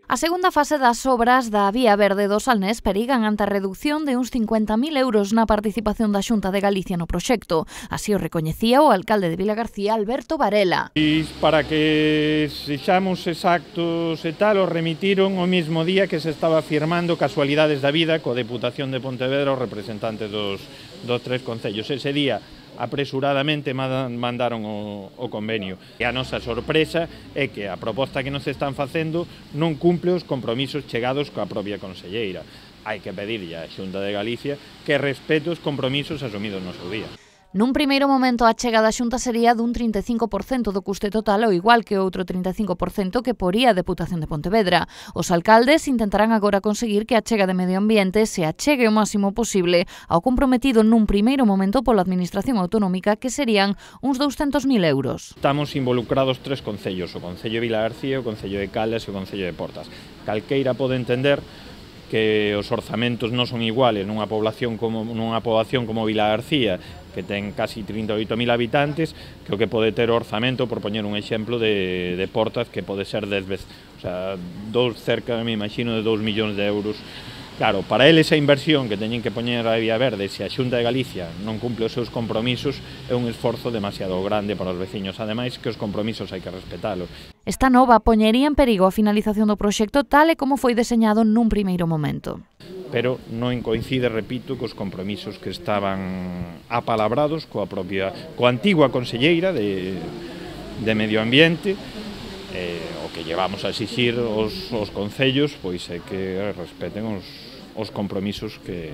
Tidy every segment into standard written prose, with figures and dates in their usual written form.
A segunda fase das obras da Vía Verde do Salnés perigan ante a reducción de uns 50.000 euros na participación da Xunta de Galicia no proxecto. Así o recoñecía o alcalde de Vilagarcía, Alberto Varela. E para que sexamos exactos e tal, o remitiron o mesmo día que se estaba firmando casualidades da vida coa Deputación de Pontevedra os representantes dos tres concellos. Ese día apresuradamente mandaron o convenio. E a nosa sorpresa é que a proposta que nos están facendo non cumple os compromisos chegados coa propia conselleira. Hai que pedirlle á Xunta de Galicia que respete os compromisos asumidos no seu día. Nun primeiro momento, a achega da Xunta sería dun 35% do custe total, ao igual que outro 35% que poría a Deputación de Pontevedra. Os alcaldes intentarán agora conseguir que a achega de Medio Ambiente se achegue o máximo posible ao comprometido nun primeiro momento pola Administración Autonómica, que serían uns 200.000 euros. Estamos involucrados tres concellos, o Concello de Vilagarcía, o Concello de Caldas e o Concello de Portas. Calqueira pode entender que os orzamentos non son iguales nunha poboación como Vilagarcía, que ten casi 38.000 habitantes, que o que pode ter o orzamento, por poñer un exemplo, de Portas, que pode ser 10 veces, o sea, cerca, me imagino, de 2 millóns de euros. Claro, para eles a inversión que teñen que poñer a Vía Verde, se a Xunta de Galicia non cumple os seus compromisos, é un esforzo demasiado grande para os veciños, ademais que os compromisos hai que respetalos. Esta nova poñería en perigo a finalización do proxecto tal e como foi deseñado nun primeiro momento. Pero non coincide, repito, cos compromisos que estaban apalabrados coa antigua conselleira de Medio Ambiente. O que llevamos a exixir os concellos pois é que respeten os compromisos que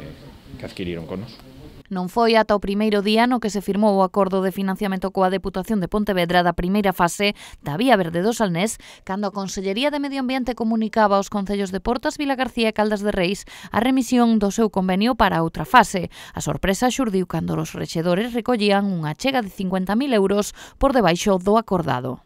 adquiriron con nos. Non foi ata o primeiro día no que se firmou o acordo de financiamento coa Deputación de Pontevedra da primeira fase da Vía Verde do Salnés, cando a Consellería de Medio Ambiente comunicaba aos concellos de Portas, Vilagarcía e Caldas de Reis a remisión do seu convenio para a outra fase. A sorpresa xurdiu cando os rexedores recollían unha achega de 50.000 euros por debaixo do acordado.